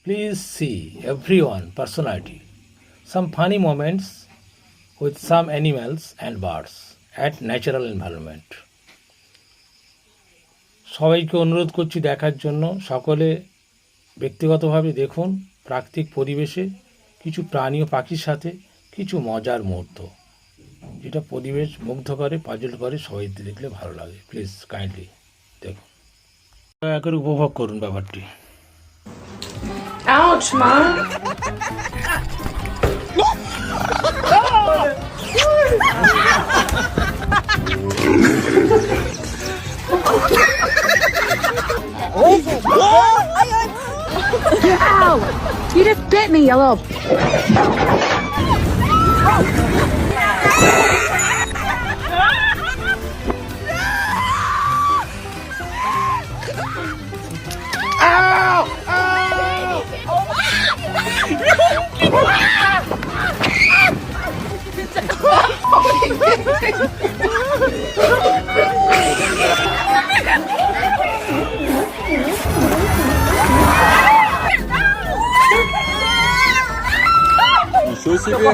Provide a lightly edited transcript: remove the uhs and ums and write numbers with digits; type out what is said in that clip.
Please see everyone personality. Some funny moments with some animals and birds at natural environment. সবাইকে অনুরোধ করছি দেখার জন্য। সকলে ব্যক্তিগতভাবে দেখুন প্রাকৃতিক পরিবেশে কিছু প্রাণী ও পাখির সাথে কিছু মজার মুহূর্ত, যেটা পরিবেশ মুগ্ধ করে, পাজল করে, সবাই দেখলে ভালো লাগে। প্লিজ কাইন্ডলি দেখুন, দয়া করে উপভোগ করুন ব্যাপারটি। Ouch, Mom! Ow! You just bit me, you little... Ничего себе!